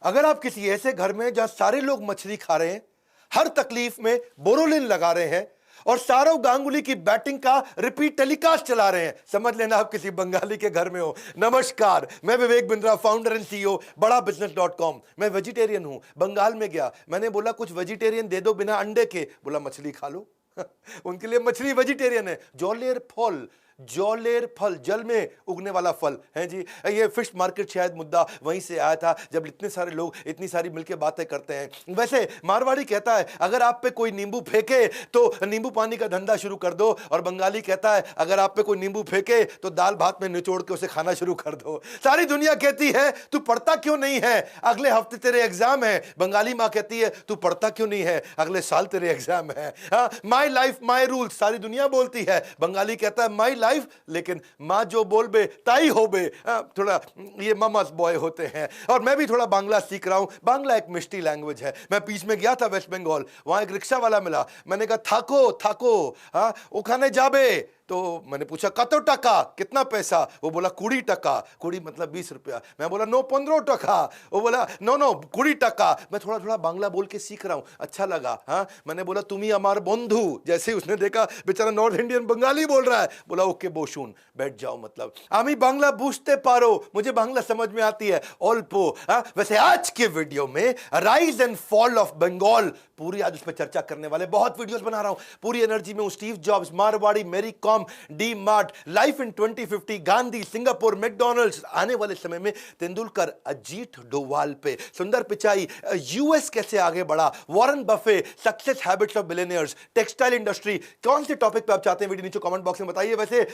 अगर आप किसी ऐसे घर में जहां सारे लोग मछली खा रहे हैं, हर तकलीफ में बोरोलिन लगा रहे हैं और सौरव गांगुली की बैटिंग का रिपीट टेलीकास्ट चला रहे हैं, समझ लेना आप किसी बंगाली के घर में हो। नमस्कार, मैं Vivek Bindra, founder and CEO बड़ा बिजनेस.com। मैं वेजिटेरियन हूं। बंगाल में गया, मैंने बोला कुछ वेजिटेरियन दे दो बिना अंडे के। बोला मछली खा लो। उनके लिए मछली वेजिटेरियन है। जौलेर फल, जल में उगने वाला फल है जी। ये फिश मार्केट शायद मुद्दा वहीं से आया था, जब इतने सारे लोग इतनी सारी मिलके बातें करते हैं। वैसे मारवाड़ी कहता है अगर आप पे कोई नींबू फेंके तो नींबू पानी का धंधा शुरू कर दो, और बंगाली कहता है अगर आप पे कोई नींबू फेंके तो दाल भात में निचोड़ के उसे खाना शुरू कर दो। सारी दुनिया कहती है तू पढ़ता क्यों नहीं है, अगले हफ्ते तेरे एग्जाम है। बंगाली माँ कहती है तू पढ़ता क्यों नहीं है, अगले साल तेरे एग्जाम है। माई लाइफ माई रूल्स सारी दुनिया बोलती है, बंगाली कहता है माई लाइफ लेकिन मां जो बोलबे ताई होबे। थोड़ा ये मामास बॉय होते हैं, और मैं भी थोड़ा बांग्ला सीख रहा हूं। बांग्ला एक मिष्टी लैंग्वेज है। मैं बीच में गया था वेस्ट बंगाल, वहां एक रिक्शा वाला मिला। मैंने कहा थाको थाको ओखाने जाबे, तो मैंने पूछा कतो टका, कितना पैसा? वो बोला 20 टका। 20 मतलब 20 रुपया। मैं बोला नो 15 टका। वो बोला नो 20 टका। मैं थोड़ा थोड़ा बांग्ला बोल के सीख रहा हूं, अच्छा लगा। मैंने बोला तुम्ही अमार बंधु। जैसे ही उसने देखा बेचारा नॉर्थ इंडियन बंगाली बोल रहा है, बोला ओके बोशुन, बैठ जाओ। मतलब आमी बांग्ला बूझते पारो, मुझे बांग्ला समझ में आती है अल्पो। वैसे आज के वीडियो में rise and fall of Bengal, पूरी आज उस पर चर्चा करने वाले। बहुत वीडियोस बना रहा हूं, पूरी एनर्जी में हूं। स्टीव जॉब्स, मारवाड़ी, मेरी com, D mart, life in 2050, Gandhi, Singapore, McDonald's, आने वाले समय में तेंदुलकर, अजीत डोवाल पे, सुंदर पिचाई, यूएस कैसे आगे बढ़ा, Warren Buffett, success habits of billionaires, textile industry. कौन से टॉपिक पे आप चाहते हैं वीडियो नीचे कमेंट बॉक्स में बताइए। वैसे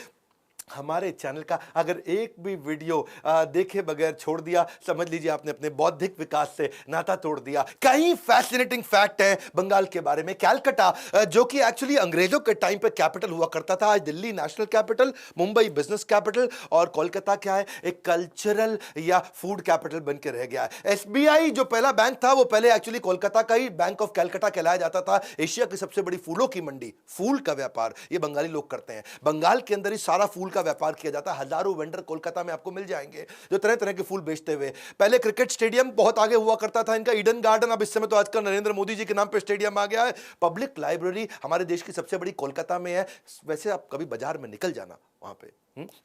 हमारे चैनल का अगर एक भी वीडियो देखे बगैर छोड़ दिया, समझ लीजिए आपने अपने बौद्धिक विकास से नाता तोड़ दिया। कई फैसिनेटिंग फैक्ट हैं बंगाल के बारे में। कैलकाटा जो कि एक्चुअली अंग्रेजों के टाइम पे कैपिटल हुआ करता था, आज Delhi national capital, Mumbai business capital, और कोलकाता क्या है, एक कल्चरल या फूड कैपिटल बन के रह गया है। एसबीआई जो पहला बैंक था वो पहले एक्चुअली कोलकाता का ही बैंक ऑफ कैलकाटा कहलाया जाता था। एशिया की सबसे बड़ी फूलों की मंडी, फूल का व्यापार ये बंगाली लोग करते हैं। बंगाल के अंदर ही सारा फूल का व्यापार किया जाता है। हजारों वेंडर कोलकाता में आपको मिल जाएंगे जो तरह तरह के फूल बेचते हुए। पहले क्रिकेट स्टेडियम बहुत आगे हुआ करता था इनका, ईडन गार्डन, अब इस समय तो आजकल नरेंद्र मोदी जी के नाम पे स्टेडियम आ गया है। पब्लिक लाइब्रेरी हमारे देश की सबसे बड़ी कोलकाता में है। वैसे आप कभी बाजार में निकल जाना, वहां पे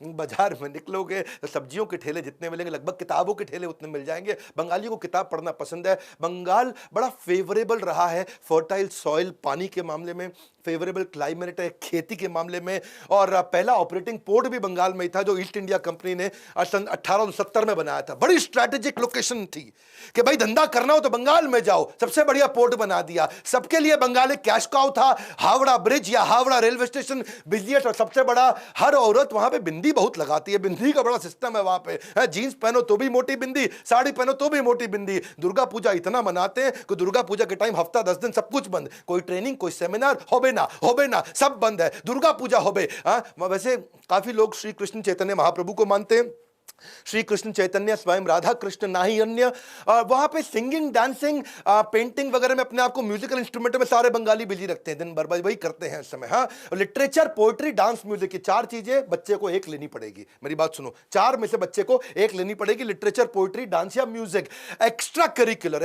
बाजार में निकलोगे तो सब्जियों के ठेले जितने मिलेंगे लगभग किताबों के ठेले उतने मिल जाएंगे। बंगालियों को किताब पढ़ना पसंद है। बंगाल बड़ा फेवरेबल रहा है फर्टाइल सॉइल, पानी के मामले में, फेवरेबल क्लाइमेट है खेती के मामले में, और पहला ऑपरेटिंग पोर्ट भी बंगाल में ही था जो ईस्ट इंडिया कंपनी ने सन 1870 में बनाया था। बड़ी स्ट्रैटेजिक लोकेशन थी कि भाई धंधा करना हो तो बंगाल में जाओ, सबसे बढ़िया पोर्ट बना दिया सबके लिए। बंगाल एक कैश काउ था। हावड़ा ब्रिज या हावड़ा रेलवे स्टेशन बिजलीट, और सबसे बड़ा हर औरत वहां पे बिंदी बहुत लगाती है। बिंदी का बड़ा सिस्टम है वहां पे। जींस पहनो तो भी मोटी बिंदी, साड़ी पहनो तो भी मोटी बिंदी। दुर्गा पूजा इतना मनाते हैं कि दुर्गा पूजा के टाइम हफ्ता 10 दिन सब कुछ बंद, कोई ट्रेनिंग, कोई सेमिनार होबे ना, सब बंद है। दुर्गा पूजा होबे। वैसे काफी लोग श्री कृष्ण चैतन्य महाप्रभु को मानते हैं। श्री कृष्ण चैतन्य स्वयं राधा कृष्ण ना ही अन्य। वहां पे सिंगिंग, डांसिंग, पेंटिंग वगैरह में अपने आप को म्यूजिकल इंस्ट्रूमेंट में सारे बंगाली बिजी रखते हैं, दिन भर वही करते हैं इस समय। लिटरेचर, पोएट्री, डांस, म्यूजिक, ये 4 चीजें बच्चे को एक लेनी पड़ेगी। मेरी बात सुनो, 4 में से बच्चे को एक लेनी पड़ेगी, लिटरेचर, पोएट्री, डांस या music. Extra curricular,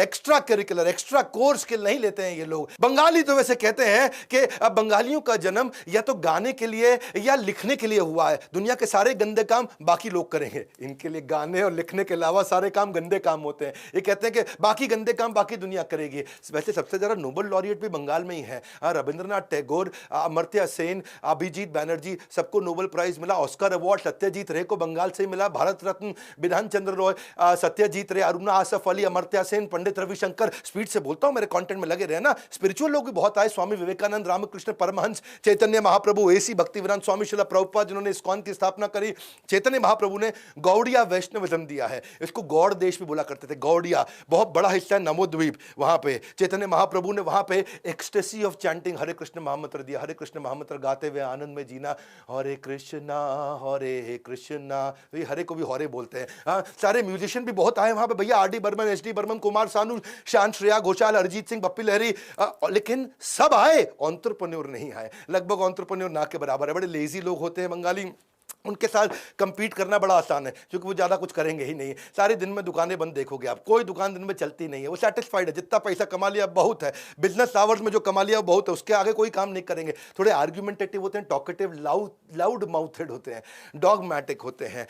extra course skill नहीं लेते हैं ये लोग। बंगाली तो वैसे कहते हैं कि बंगालियों का जन्म या तो गाने के लिए या लिखने के लिए हुआ है। दुनिया के सारे गंदे काम बाकी लोग करेंगे, इनके लिए गाने और लिखने के अलावा सारे काम गंदे काम होते हैं। ये कहते हैं कि बाकी गंदे काम बाकी दुनिया करेगी। वैसे सबसे ज्यादा नोबेल लॉरिएट भी बंगाल में ही है। रविंद्रनाथ टैगोर, अमर्त्य सेन, अभिजीत बैनर्जी, सबको नोबेल प्राइज मिला। ऑस्कर अवार्ड सत्यजीत रे को बंगाल से ही मिला। भारत रत्न बिधान चंद्र रॉय, सत्यजीत रे, अरुणा आसफ अली, अमर्त्य सेन, पंडित रविशंकर। स्पीड से बोलता हूं, मेरे कंटेंट में लगे रहे ना। स्पिरिचुअल लोग भी बहुत आए, स्वामी विवेकानंद, रामकृष्ण परमहंस, चैतन्य महाप्रभु, एसी भक्तिवेदांत स्वामी, शिला प्रभुपाद जिन्होंने इस्कॉन की स्थापना करी। चैतन्य महाप्रभु ने गौड़िया वैष्णविज्म दिया है, इसको गौड़ देश भी बोला करते थे। गौड़िया बहुत बड़ा हिस्सा है नमोद्वीप, वहां पे चैतन्य महाप्रभु ने वहां पे एक्सटेसी ऑफ चैंटिंग हरे कृष्ण महामंत्र दिया। हरे कृष्ण महामंत्र गाते हुए आनंद में जीना, हरे कृष्णा हरे कृष्णा, हरे को भी हरे बोलते हैं। सारे म्यूजिशियन भी बहुत आए वहां पे भैया, R D Burman, S D Burman, Kumar Sanu, Shaan, Shreya Ghoshal, Arijit Singh, Bappi Lahiri, लेकिन सब आए, एंटरप्रेन्योर नहीं आए। लगभग एंटरप्रेन्योर ना के बराबर है। बड़े लेजी लोग होते हैं बंगाली। उनके साथ compete करना बड़ा आसान है क्योंकि वो ज़्यादा कुछ करेंगे ही नहीं। सारे दिन में दुकानें बंद देखोगे आप, कोई दुकान दिन में चलती नहीं है। वो सेटिस्फाइड है, जितना पैसा कमा लिया बहुत है, बिजनेस आवर्स में जो कमा लिया वो बहुत है, उसके आगे कोई काम नहीं करेंगे। थोड़े आर्ग्यूमेंटेटिव होते हैं, टॉकेटिव, लाउड माउथेड होते हैं, डॉगमैटिक होते हैं।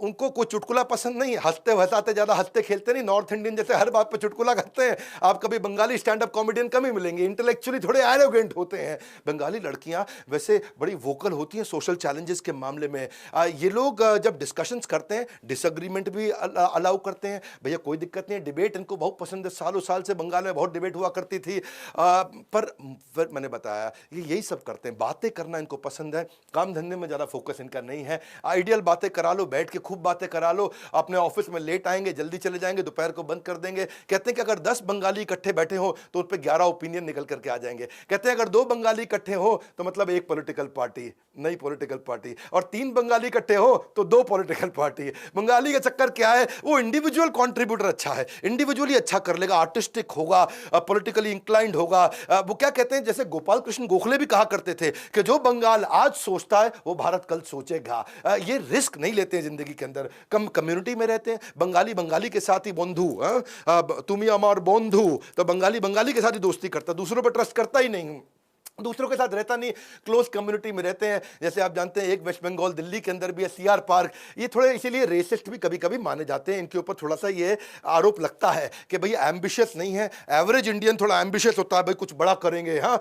उनको कोई चुटकुला पसंद नहीं, हंसते हंसाते, ज़्यादा हंसते खेलते नहीं, नॉर्थ इंडियन जैसे हर बात पर चुटकुला करते हैं। आप कभी बंगाली स्टैंड अप कॉमेडियन कम ही मिलेंगे, इंटेलेक्चुअली थोड़े एरोगेंट होते हैं। बंगाली लड़कियां वैसे बड़ी वोकल होती हैं सोशल चैलेंजेस के मामले में। ये लोग जब डिस्कशंस करते हैं, डिसएग्रीमेंट भी अलाउ करते हैं, भैया कोई दिक्कत नहीं है। डिबेट इनको बहुत पसंद है, सालों साल से बंगाल में बहुत डिबेट हुआ करती थी। पर फिर मैंने बताया ये यही सब करते हैं, बातें करना इनको पसंद है, काम धंधे में ज़्यादा फोकस इनका नहीं है। आइडियल बातें करा लो, बैठ के खूब बातें करा लो, अपने ऑफिस में लेट आएंगे, जल्दी चले जाएंगे, दोपहर को बंद कर देंगे। कहते हैं कि अगर 10 बंगाली इकट्ठे बैठे हो तो उन पर 11 ओपिनियन निकल करके आ जाएंगे। कहते हैं अगर 2 बंगाली इकट्ठे हो तो मतलब एक पॉलिटिकल पार्टी, नई पॉलिटिकल पार्टी, और 3 बंगाली इकट्ठे हो तो 2 पॉलिटिकल पार्टी। बंगाली का चक्कर क्या है, वो इंडिविजुअल कंट्रीब्यूटर अच्छा है, इंडिविजुअली अच्छा कर लेगा, आर्टिस्टिक होगा, पॉलिटिकली इंक्लाइंड होगा। वो क्या कहते हैं, जैसे गोपाल कृष्ण गोखले भी कहा करते थे कि जो बंगाल आज सोचता है वो भारत कल सोचेगा। ये रिस्क नहीं लेते हैं जिंदगी के अंदर, कम कम्युनिटी में रहते हैं। बंगाली बंगाली के साथ ही बंधु, तुम ही अमर बंधु, तो बंगाली बंगाली के साथ ही दोस्ती करता, दूसरों पर ट्रस्ट करता ही नहीं, दूसरों के साथ रहता नहीं, क्लोज कम्युनिटी में रहते हैं। जैसे आप जानते हैं एक वेस्ट बंगाल दिल्ली के अंदर भी है, सीआर पार्क। ये थोड़े इसीलिए रेसिस्ट भी कभी कभी माने जाते हैं। इनके ऊपर थोड़ा सा ये आरोप लगता है कि भाई एम्बिशियस नहीं है। एवरेज इंडियन थोड़ा एम्बिशियस होता है, भाई कुछ बड़ा करेंगे। हाँ,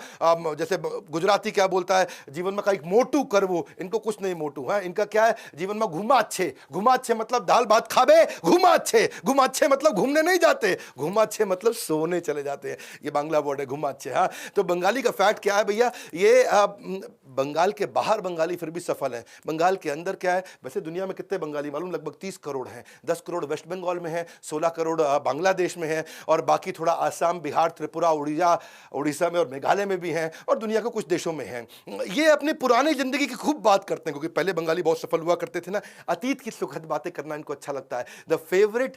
जैसे गुजराती क्या बोलता है, जीवन में कहीं मोटू करवो, इनको कुछ नहीं मोटू है। इनका क्या है, जीवन में घुमा अच्छे, घुमा अच्छे मतलब दाल भात खाबे, घुमा अच्छे, घुमा अच्छे मतलब घूमने नहीं जाते, घुमा अच्छे मतलब सोने चले जाते हैं। ये बांग्ला वर्ड है घुमा अच्छे। हाँ, तो बंगाली का फैक्ट क्या है भैया, ये बंगाल के बाहर बंगाली फिर भी सफल है, बंगाल के अंदर क्या है। वैसे दुनिया में कितने बंगाली मालूम, लगभग 30 करोड़ हैं। 10 करोड़ वेस्ट बंगाल में है, 16 करोड़ बांग्लादेश में है, और बाकी थोड़ा आसाम, बिहार, त्रिपुरा, उड़ीसा में और मेघालय में भी हैं, और दुनिया के कुछ देशों में हैं। ये अपनी पुरानी जिंदगी की खूब बात करते हैं, क्योंकि पहले बंगाली बहुत सफल हुआ करते थे ना। अतीत की सुखद बातें करना इनको अच्छा लगता है। The favourite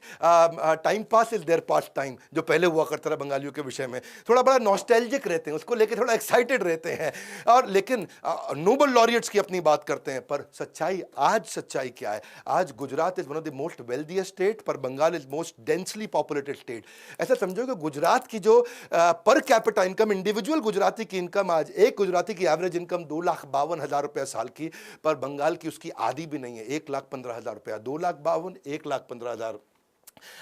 time pass is their pass time, जो पहले हुआ करता था बंगालियों के विषय में। थोड़ा बड़ा नॉस्टैल्जिक रहते हैं, उसको लेकर थोड़ा एक्साइटेड रहते हैं। और लेकिन नोबल लॉरियट्स की अपनी बात करते हैं। पर सच्चाई, आज सच्चाई क्या है, आज Gujarat is one of the most wealthiest state, पर Bengal is most densely populated state. ऐसा समझो कि गुजरात की जो per capita income, individual Gujarati की इनकम, आज एक गुजराती की एवरेज इनकम 2,52,000 रुपया साल की, पर बंगाल की उसकी आधी भी नहीं है, 1,15,000 रुपया। 2,52,000, 1,15,000।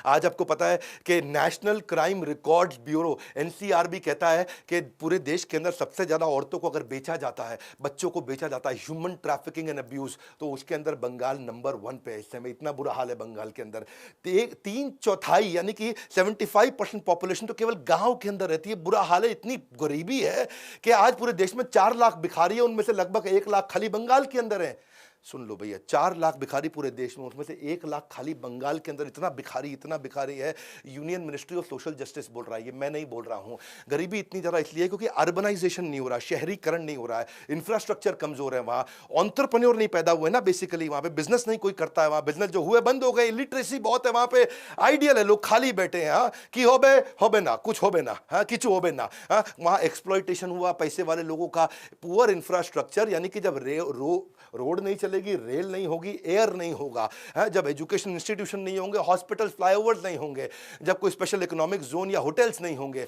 आज आपको पता है कि national crime records bureau NCRB कहता है कि पूरे देश के अंदर सबसे ज्यादा औरतों को अगर बेचा जाता है, बच्चों को बेचा जाता है, ह्यूमन ट्रैफिकिंग एंड अब्यूज, तो उसके अंदर बंगाल नंबर 1 पे है। इस समय इतना बुरा हाल है बंगाल के अंदर। 3/4 यानी कि 75% पॉपुलेशन तो केवल गांव के अंदर रहती है। बुरा हाल है, इतनी गरीबी है कि आज पूरे देश में 4 लाख भिखारी है, उनमें से लगभग 1 लाख खाली बंगाल के अंदर है। सुन लो भैया, 4 लाख भिखारी पूरे देश में, उसमें से 1 लाख खाली बंगाल के अंदर। इतना भिखारी है। Union ministry of social justice बोल रहा है, ये मैं नहीं बोल रहा हूं। गरीबी इतनी ज्यादा इसलिए क्योंकि अर्बनाइजेशन नहीं हो रहा, शहरीकरण नहीं हो रहा है, इंफ्रास्ट्रक्चर कमजोर है, वहां एंटरप्रेन्योर नहीं पैदा हुए ना, बेसिकली वहां पे बिजनेस नहीं कोई करता है, वहां बिजनेस जो हुए बंद हो गए, इलिटरेसी बहुत है वहां पे, आइडियल है, लोग खाली बैठे हैं। हाँ, कि होबे ना, कुछ होबे ना, हाँ किचु होबे ना। हाँ, वहां एक्सप्लॉइटेशन हुआ पैसे वाले लोगों का, पुअर इंफ्रास्ट्रक्चर, यानी कि जब रोड नहीं चलेगी, रेल नहीं होगी, एयर नहीं होगा, जब एजुकेशन इंस्टीट्यूशन नहीं होंगे, हॉस्पिटल, फ्लाईओवर्स नहीं होंगे, जब कोई स्पेशल इकोनॉमिक जोन या होटल्स नहीं होंगे।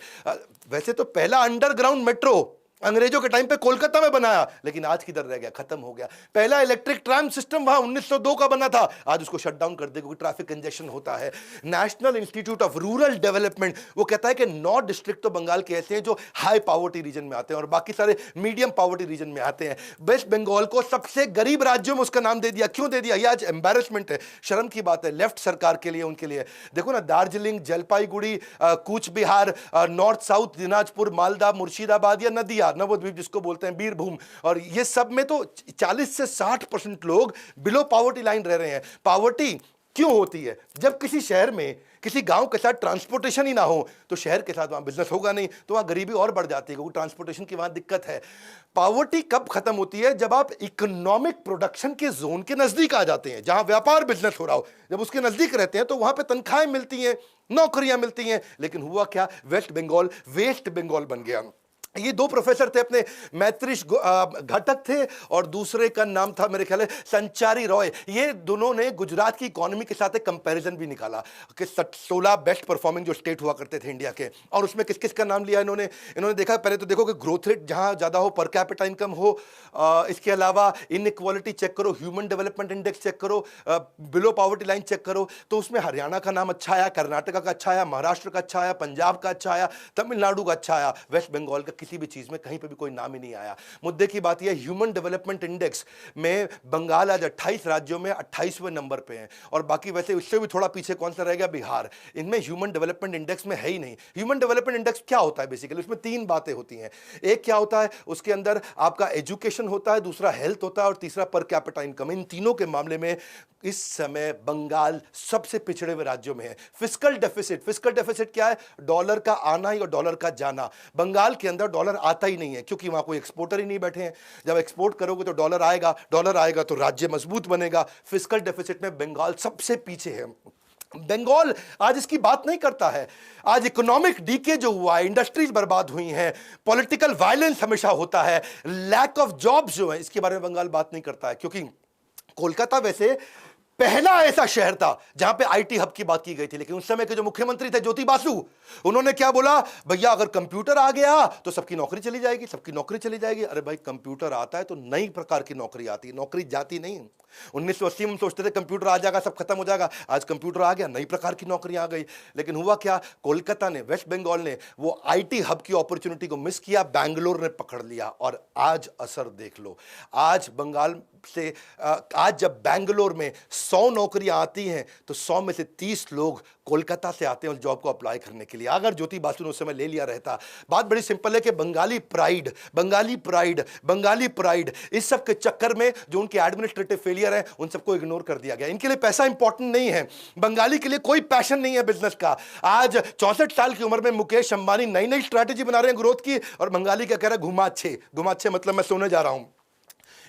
वैसे तो पहला अंडरग्राउंड मेट्रो अंग्रेजों के टाइम पे कोलकाता में बनाया, लेकिन आज किधर रह गया, खत्म हो गया। पहला इलेक्ट्रिक ट्राम सिस्टम वहां 1902 का बना था, आज उसको शट डाउन कर दे क्योंकि ट्रैफिक कंजेशन होता है। National institute of rural development वो कहता है कि 9 डिस्ट्रिक्ट तो बंगाल के ऐसे हैं जो हाई पावर्टी रीजन में आते हैं और बाकी सारे मीडियम पावर्टी रीजन में आते हैं। वेस्ट बंगाल को सबसे गरीब राज्यों में उसका नाम दे दिया। क्यों दे दिया? ये आज एम्बैरेसमेंट है, शर्म की बात है लेफ्ट सरकार के लिए, उनके लिए। देखो ना, दार्जिलिंग, जलपाईगुड़ी, कूच बिहार, नॉर्थ साउथ दिनाजपुर, मालदा, मुर्शिदाबाद या नदिया, नवद्वीप जिसको बोलते हैं, बीरभूम, और ये सब में तो 40 से 60% लोग बिलो पावर्टी लाइन रह रहे हैं। पावर्टी क्यों होती है? जब किसी शहर में किसी गांव के साथ ट्रांसपोर्टेशन ही ना हो तो शहर के साथ वहां बिजनेस होगा नहीं, तो वहां गरीबी और बढ़ जाती है क्योंकि ट्रांसपोर्टेशन की वहां दिक्कत है। पावर्टी कब खत्म होती है? जब आप इकोनॉमिक प्रोडक्शन के जोन के नजदीक आ जाते हैं, जहां व्यापार बिजनेस हो रहा हो, जब उसके नजदीक रहते हैं तो वहां पे तनख्वाहें मिलती हैं, नौकरियां मिलती हैं। लेकिन हुआ क्या? वेस्ट बंगाल बन गया। ये दो प्रोफेसर थे, अपने मैत्रिश घटक थे और दूसरे का नाम था मेरे ख्याल है संचारी रॉय। ये दोनों ने गुजरात की इकोनॉमी के साथ एक कंपैरिजन भी निकाला कि 16 बेस्ट परफॉर्मिंग जो स्टेट हुआ करते थे इंडिया के, और उसमें किस किस का नाम लिया इन्होंने। इन्होंने देखा पहले तो देखो कि ग्रोथ रेट जहां ज्यादा हो, पर कैपिटा इनकम हो, इसके अलावा इनइक्वालिटी चेक करो, ह्यूमन डेवलपमेंट इंडेक्स चेक करो, बिलो पॉवर्टी लाइन चेक करो, तो उसमें हरियाणा का नाम अच्छा आया, कर्नाटका का अच्छा आया, महाराष्ट्र का अच्छा आया, पंजाब का अच्छा आया, तमिलनाडु का अच्छा आया। वेस्ट बंगाल का किसी भी चीज में कहीं पे भी कोई नाम ही नहीं आया। मुद्दे की बात यह, ह्यूमन डेवलपमेंट इंडेक्स में बंगाल आज 28 राज्यों में 28वें नंबर पे है, और बाकी वैसे उससे भी थोड़ा पीछे कौन सा रह गया, बिहार। इनमें ह्यूमन डेवलपमेंट इंडेक्स में है ही नहीं। ह्यूमन डेवलपमेंट इंडेक्स क्या होता है बेसिकली, उसमें तीन बातें होती हैं। एक क्या होता है, उसके अंदर आपका एजुकेशन होता है, दूसरा हेल्थ होता है, और तीसरा पर कैपिटा इनकम। इन तीनों के मामले में इस समय बंगाल सबसे पिछड़े हुए राज्यों में है। फिस्कल डेफिसिट क्या है, डॉलर का आना और डॉलर का जाना। बंगाल के अंदर डॉलर आता ही नहीं है क्योंकि वहां कोई एक्सपोर्टर ही नहीं बैठे हैं। जब एक्सपोर्ट करोगे तो डॉलर आएगा तो राज्य मजबूत बनेगा। फिस्कल डेफिसिट में बंगाल सबसे पीछे है। बंगाल आज इसकी बात नहीं करता है। आज इकोनॉमिक डीके जो हुआ है, इंडस्ट्रीज बर्बाद हुई हैं, पॉलिटिकल वायलेंस हमेशा होता है, लैक ऑफ जॉब्स जो है, इसके बारे में बंगाल बात नहीं करता है। क्योंकि कोलकाता वैसे पहला ऐसा शहर था जहां पे आईटी हब की बात की गई थी, लेकिन उस समय के जो मुख्यमंत्री थे ज्योति बासु, उन्होंने क्या बोला, भैया अगर कंप्यूटर आ गया तो सबकी नौकरी चली जाएगी, सबकी नौकरी चली जाएगी। अरे भाई, कंप्यूटर आता है तो नई प्रकार की नौकरी आती है, नौकरी जाती नहीं। 1980 में सोचते थे कंप्यूटर आ जाएगा सब खत्म हो जाएगा, आज कंप्यूटर आ गया, नई प्रकार की नौकरी आ गई। लेकिन हुआ क्या, कोलकाता ने, वेस्ट बंगाल ने वो आईटी हब की अपॉर्चुनिटी को मिस किया, बैंगलोर ने पकड़ लिया, और आज असर देख लो। आज बंगाल से आज जब बैंगलोर में 100 नौकरियां आती हैं तो 100 में से 30 लोग कोलकाता से आते हैं उस जॉब को अप्लाई करने के लिए। अगर ज्योति बासु ने उस समय ले लिया रहता, बात बड़ी सिंपल है कि बंगाली प्राइड इस सब के चक्कर में जो उनके एडमिनिस्ट्रेटिव फेलियर है उन सबको इग्नोर कर दिया गया। इनके लिए पैसा इंपॉर्टेंट नहीं है, बंगाली के लिए कोई पैशन नहीं है बिजनेस का। आज 64 साल की उम्र में मुकेश अंबानी नई नई स्ट्रैटेजी बना रहे हैं ग्रोथ की, और बंगाली क्या कह रहा है, घुमाच्छे मतलब मैं सोने जा रहा हूं।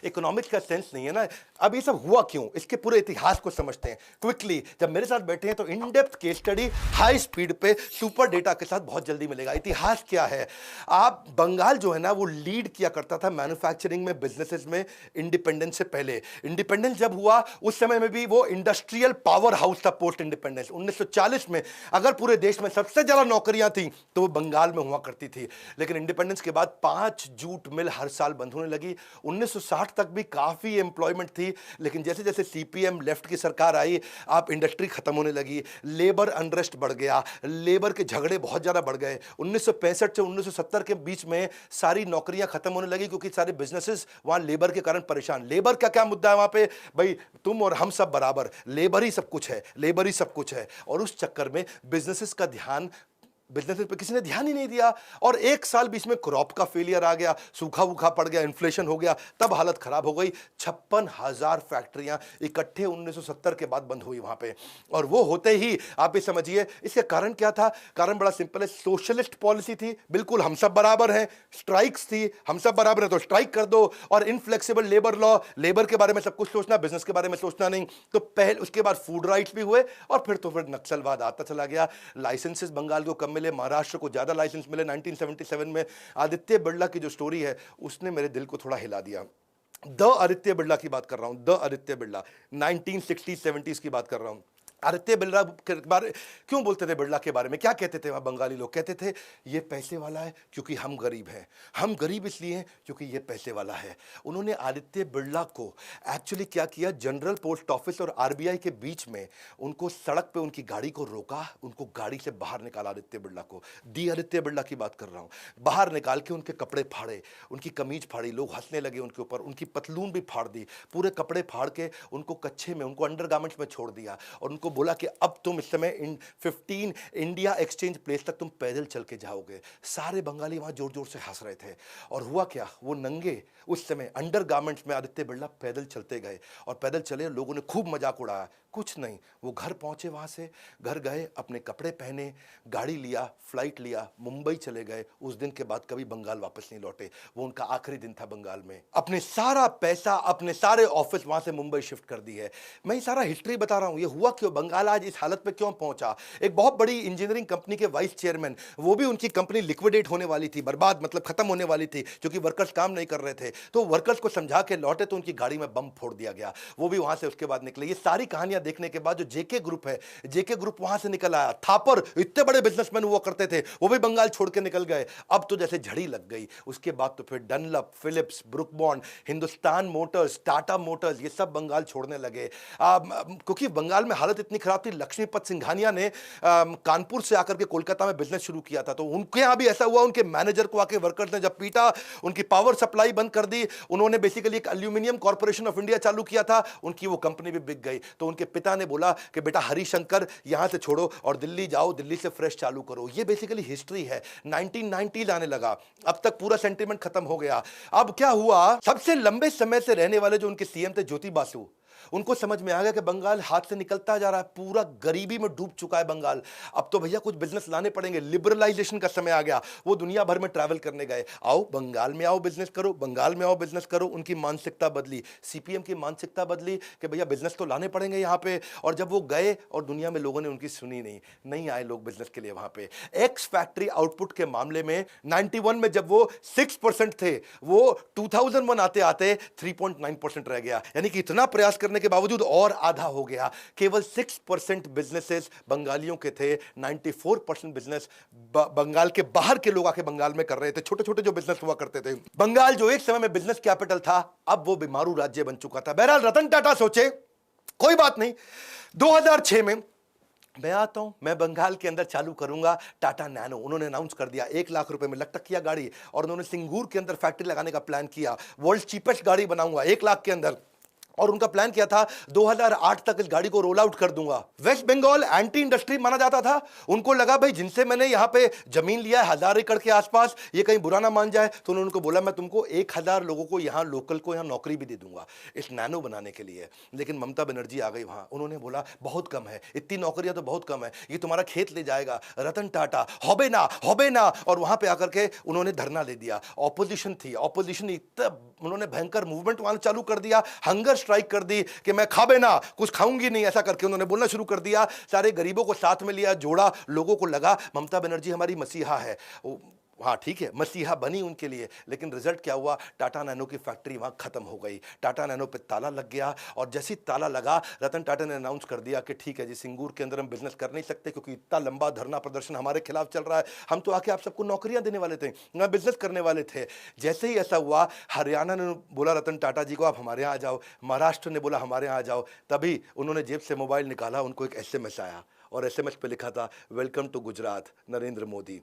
इकोनॉमिक्स का सेंस नहीं है ना। अब ये सब हुआ क्यों, इसके पूरे इतिहास को समझते हैं क्विकली। जब मेरे साथ बैठे हैं तो in depth case study high speed पे सुपर डेटा के साथ बहुत जल्दी मिलेगा। इतिहास क्या है, आप बंगाल जो है ना वो लीड किया करता था मैन्युफैक्चरिंग में, बिजनेसेस में, इंडिपेंडेंस से पहले। इंडिपेंडेंस जब हुआ उस समय में भी वो इंडस्ट्रियल पावर हाउस था पोस्ट इंडिपेंडेंस। 1940 में अगर पूरे देश में सबसे ज्यादा नौकरियां थी तो वो बंगाल में हुआ करती थी। लेकिन इंडिपेंडेंस के बाद 5 जूट मिल हर साल बंद होने लगी। 1960 तक भी काफी एम्प्लॉयमेंट थी, लेकिन जैसे जैसे सीपीएम लेफ्ट की सरकार आई, आप इंडस्ट्री खत्म होने लगी, लेबर अनरेस्ट बढ़ गया, लेबर के झगड़े बहुत ज्यादा बढ़ गए। 1965 से 1970 के बीच में सारी नौकरियां खत्म होने लगी क्योंकि सारे बिजनेसेस वहां लेबर के कारण परेशान। लेबर का क्या मुद्दा है वहां पे, भाई तुम और हम सब बराबर, लेबर ही सब कुछ है। और उस चक्कर में बिजनेसेस का ध्यान, बिजनेस पे किसी ने ध्यान ही नहीं दिया। और एक साल बीच में क्रॉप का फेलियर आ गया, सूखा वूखा पड़ गया, इन्फ्लेशन हो गया, तब हालत खराब हो गई। 56,000 फैक्ट्रियां इकट्ठे 1970 के बाद बंद हुई वहां पे। और वो होते ही आप ये समझिए इसके कारण क्या था, कारण बड़ा सिंपल है, सोशलिस्ट पॉलिसी थी, बिल्कुल हम सब बराबर हैं, स्ट्राइक्स थी, हम सब बराबर हैं तो स्ट्राइक कर दो, और इनफ्लेक्सिबल लेबर लॉ, लेबर के बारे में सब कुछ सोचना, बिजनेस के बारे में सोचना नहीं। तो पहले उसके बाद फूड राइट्स भी हुए, और फिर नक्सलवाद आता चला गया। लाइसेंसेस बंगाल को कम मिले, महाराष्ट्र को ज्यादा लाइसेंस मिले। 1977 में आदित्य बिरला की जो स्टोरी है उसने मेरे दिल को थोड़ा हिला दिया। द आदित्य बिरला की बात कर रहा हूं, द आदित्य बिरला, 1960-70s की बात कर रहा हूं। आदित्य बिरला के बारे क्यों बोलते थे, बिरला के बारे में क्या कहते थे वहाँ बंगाली लोग, कहते थे ये पैसे वाला है क्योंकि हम गरीब हैं, हम गरीब इसलिए हैं क्योंकि ये पैसे वाला है। उन्होंने आदित्य बिरला को एक्चुअली क्या किया, जनरल पोस्ट ऑफिस और आरबीआई के बीच में उनको सड़क पे उनकी गाड़ी को रोका, उनको गाड़ी से बाहर निकाला आदित्य बिरला को। दी आदित्य बिरला की बात कर रहा हूँ। बाहर निकाल के उनके कपड़े फाड़े, उनकी कमीज फाड़ी, लोग हंसने लगे उनके ऊपर, उनकी पतलून भी फाड़ दी, पूरे कपड़े फाड़ के उनको कच्छे में, उनको अंडरगारमेंट्स में छोड़ दिया, और उनको बोला कि अब तुम इस समय इन 15 इंडिया एक्सचेंज प्लेस तक तुम पैदल चल के जाओगे। सारे बंगाली वहां जोर जोर से हंस रहे थे। और हुआ क्या, वो नंगे उस समय अंडरगारमेंट्स में आदित्य बिरला पैदल चलते गए, और पैदल चले, लोगों ने खूब मजाक उड़ाया। कुछ नहीं, वो घर पहुंचे, वहां से घर गए, अपने कपड़े पहने, गाड़ी लिया, फ्लाइट लिया, मुंबई चले गए। उस दिन के बाद कभी बंगाल वापस नहीं लौटे। वो उनका आखिरी दिन था बंगाल में। अपने सारा पैसा, अपने सारे ऑफिस वहां से मुंबई शिफ्ट कर दी है। मैं ये सारा हिस्ट्री बता रहा हूं, ये हुआ क्यों, बंगाल आज इस हालत पे क्यों पहुंचा। एक बहुत बड़ी इंजीनियरिंग कंपनी के वाइस चेयरमैन, वो भी उनकी कंपनी लिक्विडेट होने वाली थी, बर्बाद मतलब खत्म होने वाली थी, क्योंकि वर्कर्स काम नहीं कर रहे थे। तो वर्कर्स को समझा के लौटे तो उनकी गाड़ी में बम फोड़ दिया गया, वो भी वहां से उसके बाद निकले। ये सारी कहानियां देखने के बाद जो जेके ग्रुप है, जेके ग्रुप वहां से निकल आया। थापर इतने बड़े बिजनेसमैन हुआ करते थे, वो भी बंगाल छोड़ के निकल गए। अब तो जैसे झड़ी लग गई। उसके बाद तो फिर Dunlop, Philips, Brooke Bond, Hindustan Motors, Tata Motors, ये सब बंगाल छोड़ने लगे। क्योंकि बंगाल में हालत इतनी खराब थी। लक्ष्मीपत सिंघानिया ने कानपुर से आकर के कोलकाता में बिजनेस शुरू किया था, तो उनके यहां भी ऐसा हुआ। उनके मैनेजर को आके वर्कर्स ने जब पीटा, उनकी पावर सप्लाई बंद कर दी। उन्होंने बेसिकली एक एल्यूमिनियम कॉर्पोरेशन ऑफ इंडिया चालू किया था, उनकी वो कंपनी भी बिक गई। तो उनके पिता ने बोला कि बेटा हरिशंकर यहां से छोड़ो और दिल्ली जाओ, दिल्ली से फ्रेश चालू करो। ये बेसिकली हिस्ट्री है। 1990 आने लगा, अब तक पूरा सेंटीमेंट खत्म हो गया। अब क्या हुआ, सबसे लंबे समय से रहने वाले जो उनके सीएम थे ज्योति बासु, उनको समझ में आ गया कि बंगाल हाथ से निकलता जा रहा है, पूरा गरीबी में डूब चुका है बंगाल। अब तो भैया कुछ बिजनेस लाने पड़ेंगे, लिबरलाइजेशन का समय आ गया। वो दुनिया भर में ट्रैवल करने गए, आओ बंगाल में आओ बिजनेस करो, बंगाल में आओ बिजनेस करो। उनकी मानसिकता बदली, सीपीएम की मानसिकता बदली कि भैया बिजनेस तो लाने पड़ेंगे यहाँ पे। और जब वो गए और दुनिया में लोगों ने उनकी सुनी नहीं आए लोग बिजनेस के लिए वहां पे। एक्स फैक्ट्री आउटपुट के मामले में 91 में जब वो 6% थे, वो 2001 आते आते 3.9% रह गया। यानी कि इतना प्रयास करने के बावजूद और आधा हो गया। केवल 6% बिजनेसेस बंगालियों के थे, 94% बिजनेस बंगाल के बाहर के लोग आके बंगाल में कर रहे थे। छोटे छोटे जो बिजनेस हुआ करते थे। बंगाल जो एक समय में बिजनेस कैपिटल था, अब वो बीमारू राज्य बन चुका था। बहरहाल रतन टाटा सोचे कोई बात नहीं, 2006 में मैं आता हूं, मैं बंगाल के अंदर चालू करूंगा टाटा नैनो। उन्होंने अनाउंस कर दिया 1 लाख रुपए में लटक किया गाड़ी, और उन्होंने सिंगूर के अंदर फैक्ट्री लगाने का प्लान किया। वर्ल्ड चीपेस्ट गाड़ी बनाऊंगा 1 लाख के अंदर, और उनका प्लान किया था 2008 तक इस गाड़ी को रोल आउट कर दूंगा। वेस्ट बंगाल एंटी इंडस्ट्री माना जाता था। उनको लगा भाई जिनसे मैंने यहां पे जमीन लिया है 1000 एकड़ के आसपास, ये कहीं बुरा ना मान जाए, तो उन्होंने उनको बोला मैं तुमको 1000 लोगों को यहां लोकल को यहां नौकरी भी दे दूंगा इस नैनो बनाने के लिए। लेकिन ममता बनर्जी आ गई वहां, उन्होंने बोला बहुत कम है, इतनी नौकरियां तो बहुत कम है, ये तुम्हारा खेत ले जाएगा रतन टाटा, होबे ना। और वहां पे आकर के उन्होंने धरना दे दिया। ऑपोजिशन थी, ऑपोजिशन इतना उन्होंने भयंकर मूवमेंट वहां चालू कर दिया, हंगर स्ट्राइक कर दी कि मैं खाबे ना, कुछ खाऊंगी नहीं, ऐसा करके उन्होंने बोलना शुरू कर दिया। सारे गरीबों को साथ में लिया, जोड़ा। लोगों को लगा ममता बनर्जी हमारी मसीहा है। हाँ ठीक है, मसीहा बनी उनके लिए, लेकिन रिजल्ट क्या हुआ, टाटा नैनो की फैक्ट्री वहां खत्म हो गई। टाटा नैनो पे ताला लग गया, और जैसे ताला लगा रतन टाटा ने अनाउंस कर दिया कि ठीक है जी, सिंगूर के अंदर हम बिजनेस कर नहीं सकते क्योंकि इतना लंबा धरना प्रदर्शन हमारे खिलाफ चल रहा है। हम तो आके आप सबको नौकरियां देने वाले थे, ना बिजनेस करने वाले थे। जैसे ही ऐसा हुआ, हरियाणा ने बोला रतन टाटा जी को आप हमारे यहाँ आ जाओ, महाराष्ट्र ने बोला हमारे यहाँ आ जाओ। तभी उन्होंने जेब से मोबाइल निकाला, उनको एक SMS आया, और SMS पे लिखा था वेलकम टू गुजरात नरेंद्र मोदी।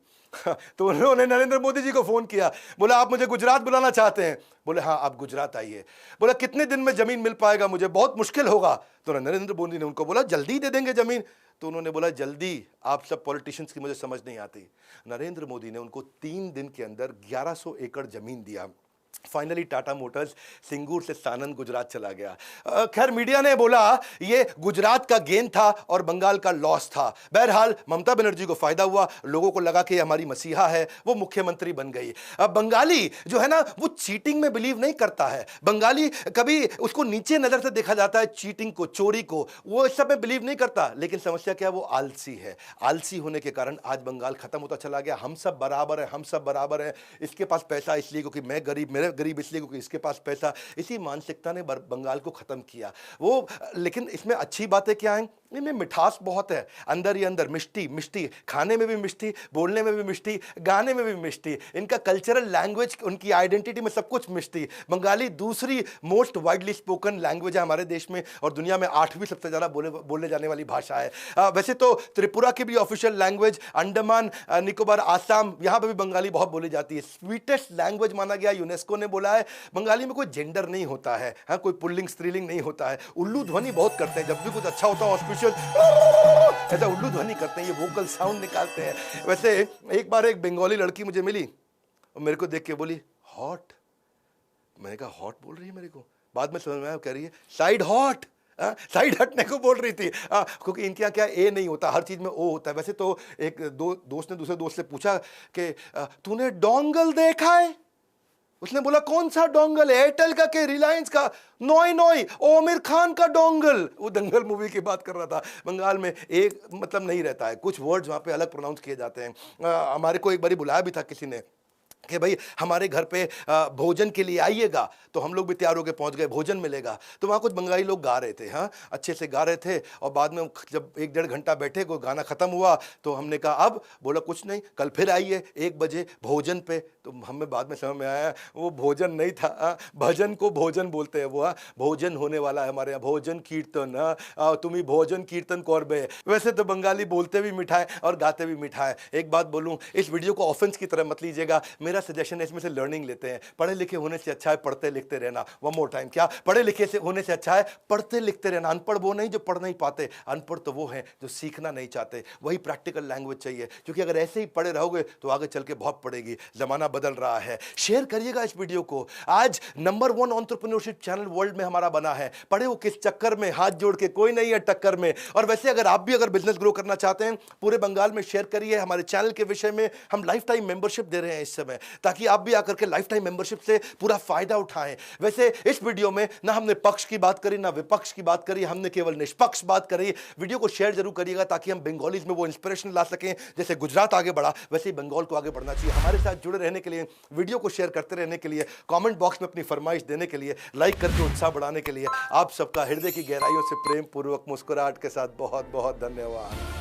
तो उन्होंने नरेंद्र मोदी जी को फोन किया, बोला आप मुझे गुजरात बुलाना चाहते हैं? बोले हाँ आप गुजरात आइए। बोला कितने दिन में जमीन मिल पाएगा मुझे, बहुत मुश्किल होगा। तो नरेंद्र मोदी ने उनको बोला जल्दी दे देंगे जमीन। तो उन्होंने बोला जल्दी, आप सब पॉलिटिशियंस की मुझे समझ नहीं आती। नरेंद्र मोदी ने उनको 3 दिन के अंदर 1100 एकड़ जमीन दिया। फाइनली टाटा मोटर्स सिंगूर से सानंद गुजरात चला गया। खैर मीडिया ने बोला ये गुजरात का गेन था और बंगाल का लॉस था। बहरहाल ममता बनर्जी को फायदा हुआ, लोगों को लगा कि हमारी मसीहा है, वो मुख्यमंत्री बन गई। अब बंगाली जो है ना, वो चीटिंग में बिलीव नहीं करता है। बंगाली कभी उसको नीचे नजर से देखा जाता है, चीटिंग को, चोरी को, वो इस सब में बिलीव नहीं करता। लेकिन समस्या क्या है, वो आलसी है। आलसी होने के कारण आज बंगाल खत्म होता चला गया। हम सब बराबर है, हम सब बराबर है, इसके पास पैसा इसलिए क्योंकि मैं गरीब, मेरे गरीब इसलिए क्योंकि इसके पास पैसा। इसी मानसिकता ने बंगाल को खत्म किया। वो लेकिन इसमें अच्छी बातें क्या हैं, इनमें मिठास बहुत है, अंदर ही अंदर मिष्टी मिष्टी, खाने में भी मिष्टी, बोलने में भी मिष्टी, गाने में भी मिष्टी। इनका कल्चरल लैंग्वेज, उनकी आइडेंटिटी में सब कुछ मिष्टी। बंगाली दूसरी मोस्ट वाइडली स्पोकन लैंग्वेज है हमारे देश में, और दुनिया में 8वीं सबसे ज्यादा बोले जाने वाली भाषा है। वैसे तो त्रिपुरा की भी ऑफिशियल लैंग्वेज, अंडमान निकोबार, आसाम, यहां पर भी बंगाली बहुत बोली जाती है। स्वीटेस्ट लैंग्वेज माना गया, यूनेस्को ने बोला है। बंगाली में कोई जेंडर नहीं होता है, हाँ, कोई पुल्लिंग स्त्रीलिंग नहीं होता है। उल्लू ध्वनि बहुत करते हैं, जब भी कुछ अच्छा होता है ऐसा उल्लू ध्वनि करते हैं, ये वोकल साउंड निकालते हैं। वैसे एक बार एक बंगाली लड़की मुझे मिली और मेरे को देख के बोली हॉट। मैंने कहा हॉट बोल रही है मेरे को, बाद में समझ में आया कह रही है साइड हॉट, साइड हटने को बोल रही थी। क्योंकि इनके यहाँ क्या ए नहीं होता, हर चीज में ओ होता है। वैसे तो एक दोस्त ने दूसरे दोस्त से पूछा कि तूने डोंगल देखा है? उसने बोला कौन सा डोंगल, एयरटेल का के रिलायंस का? नोई नोई, आमिर खान का डोंगल। वो दंगल मूवी की बात कर रहा था। बंगाल में एक मतलब नहीं रहता है, कुछ वर्ड्स वहां पे अलग प्रोनाउंस किए जाते हैं। हमारे को एक बारी बुलाया भी था किसी ने कि भाई हमारे घर पे भोजन के लिए आइएगा, तो हम लोग भी तैयार होकर पहुंच गए, भोजन मिलेगा। तो वहाँ कुछ बंगाली लोग गा रहे थे, हाँ अच्छे से गा रहे थे। और बाद में जब 1-1.5 घंटा बैठे, कोई गाना ख़त्म हुआ, तो हमने कहा अब, बोला कुछ नहीं, कल फिर आइए 1 बजे भोजन पे। तो हमें बाद में समझ में आया वो भोजन नहीं था, भजन को भोजन बोलते हैं वो। भोजन होने वाला है हमारे यहाँ, भोजन कीर्तन, तुम्हें भोजन कीर्तन कौरबे। वैसे तो बंगाली बोलते भी मीठा है और गाते भी मीठा है। एक बात बोलूँ, इस वीडियो को ऑफेंस की तरह मत लीजिएगा, मेरा सजेशन है इसमें से लर्निंग लेते हैं। पढ़े लिखे होने से अच्छा है पढ़ते लिखते रहना। वन मोर टाइम, क्या पढ़े लिखे से होने से अच्छा है पढ़ते लिखते रहना। अनपढ़ वो नहीं जो पढ़ नहीं पाते, अनपढ़ तो वो हैं जो सीखना नहीं चाहते। वही प्रैक्टिकल लैंग्वेज चाहिए, क्योंकि अगर ऐसे ही पढ़े रहोगे तो आगे चल के बहुत पड़ेगी। जमाना बदल रहा है। शेयर करिएगा इस वीडियो को। आज नंबर 1 एंटरप्रेन्योरशिप चैनल वर्ल्ड में हमारा बना है। पढ़े हो किस चक्कर में, हाथ जोड़ के, कोई नहीं है टक्कर में। और वैसे अगर आप भी अगर बिजनेस ग्रो करना चाहते हैं, पूरे बंगाल में शेयर करिए। हमारे चैनल के विषय में हम लाइफ टाइम मेंबरशिप दे रहे हैं इस समय, ताकि आप भी आकर के लाइफ टाइम मेंबरशिप से पूरा फायदा उठाएं। वैसे इस वीडियो में ना हमने पक्ष की बात करी ना विपक्ष की बात करी, हमने केवल निष्पक्ष बात करी। वीडियो को शेयर जरूर करिएगा ताकि हम बंगालीज में वो इंस्पिरेशन ला सकें। जैसे गुजरात आगे बढ़ा, वैसे ही बंगाल को आगे बढ़ना चाहिए। हमारे साथ जुड़े रहने के लिए, वीडियो को शेयर करते रहने के लिए, कमेंट बॉक्स में अपनी फरमाइश देने के लिए, लाइक करके उत्साह बढ़ाने के लिए आप सबका हृदय की गहराइयों से प्रेम पूर्वक मुस्कुराहट के साथ बहुत बहुत धन्यवाद।